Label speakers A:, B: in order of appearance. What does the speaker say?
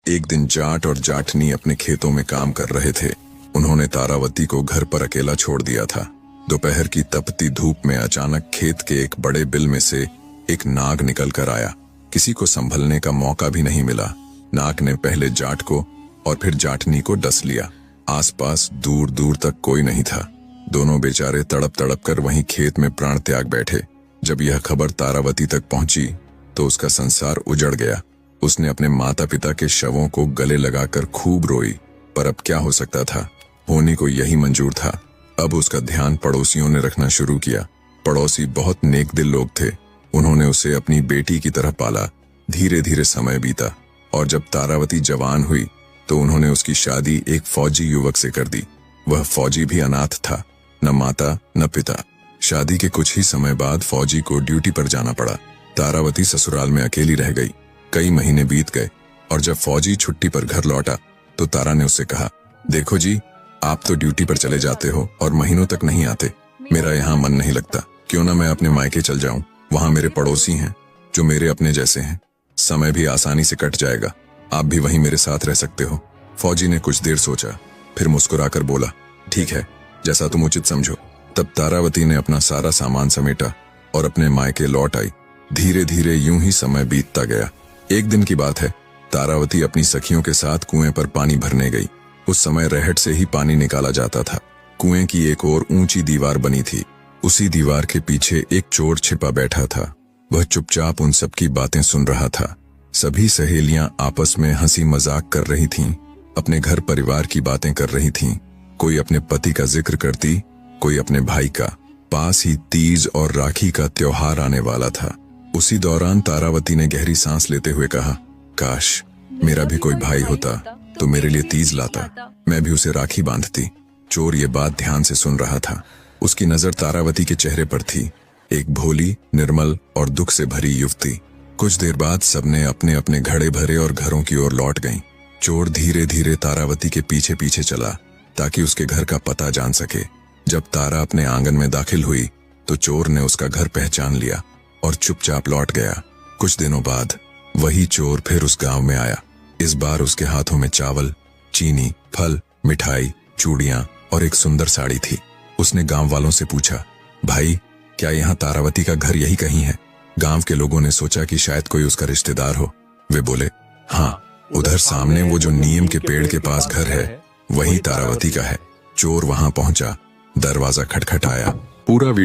A: एक दिन जाट और जाटनी अपने खेतों में काम कर रहे थे। उन्होंने तारावती को घर पर अकेला छोड़ दिया था। दोपहर की तपती धूप में अचानक खेत के एक बड़े बिल में से एक नाग निकल कर आया। किसी को संभलने का मौका भी नहीं मिला। नाग ने पहले जाट को और फिर जाटनी को डस लिया। आसपास दूर दूर तक कोई नहीं था। दोनों बेचारे तड़प तड़प कर वहीं खेत में प्राण त्याग बैठे। जब यह खबर तारावती तक पहुंची तो उसका संसार उजड़ गया। उसने अपने माता पिता के शवों को गले लगाकर खूब रोई, पर अब क्या हो सकता था, होने को यही मंजूर था। अब उसका ध्यान पड़ोसियों ने रखना शुरू किया। पड़ोसी बहुत नेक दिल लोग थे। उन्होंने उसे अपनी बेटी की तरह पाला। धीरे धीरे समय बीता और जब तारावती जवान हुई तो उन्होंने उसकी शादी एक फौजी युवक से कर दी। वह फौजी भी अनाथ था, न माता न पिता। शादी के कुछ ही समय बाद फौजी को ड्यूटी पर जाना पड़ा। तारावती ससुराल में अकेली रह गई। कई महीने बीत गए और जब फौजी छुट्टी पर घर लौटा तो तारा ने उससे कहा, देखो जी, आप तो ड्यूटी पर चले जाते हो और महीनों तक नहीं आते। मेरा यहाँ मन नहीं लगता। क्यों ना मैं अपने मायके चल जाऊं। वहां मेरे पड़ोसी हैं जो मेरे अपने जैसे हैं। समय भी आसानी से कट जाएगा। आप भी वहीं मेरे साथ रह सकते हो। फौजी ने कुछ देर सोचा, फिर मुस्कुराकर बोला, ठीक है, जैसा तुम उचित समझो। तब तारावती ने अपना सारा सामान समेटा और अपने मायके लौट आई। धीरे धीरे यूं ही समय बीतता गया। एक दिन की बात है, तारावती अपनी सखियों के साथ कुएं पर पानी भरने गई। उस समय रहट से ही पानी निकाला जाता था। कुएं की एक ओर ऊंची दीवार बनी थी। उसी दीवार के पीछे एक चोर छिपा बैठा था। वह चुपचाप उन सबकी बातें सुन रहा था। सभी सहेलियां आपस में हंसी मजाक कर रही थीं, अपने घर परिवार की बातें कर रही थीं। कोई अपने पति का जिक्र करती, कोई अपने भाई का। पास ही तीज और राखी का त्योहार आने वाला था। उसी दौरान तारावती ने गहरी सांस लेते हुए कहा, काश मेरा भी कोई भाई होता तो मेरे लिए तीज लाता, मैं भी उसे राखी बांधती। चोर ये बात ध्यान से सुन रहा था। उसकी नजर तारावती के चेहरे पर थी, एक भोली, निर्मल और दुख से भरी युवती। कुछ देर बाद सबने अपने अपने घड़े भरे और घरों की ओर लौट गईं। चोर धीरे धीरे तारावती के पीछे पीछे चला ताकि उसके घर का पता जान सके। जब तारा अपने आंगन में दाखिल हुई तो चोर ने उसका घर पहचान लिया और चुपचाप लौट गया। कुछ दिनों बाद वही चोर फिर उस गांव में आया। इस बार उसके हाथों में चावल, चीनी, फल, मिठाई, चूड़ियां और एक सुंदर साड़ी थी। उसने गांव वालों से पूछा, भाई, क्या यहाँ तारावती का घर यही कहीं है? गांव के लोगों ने सोचा कि शायद कोई उसका रिश्तेदार हो। वे बोले, हाँ, उधर सामने वो जो नीम के पेड़ के पास घर है वही तारावती का है। चोर वहां पहुंचा, दरवाजा खटखटाया। पूरा वीडियो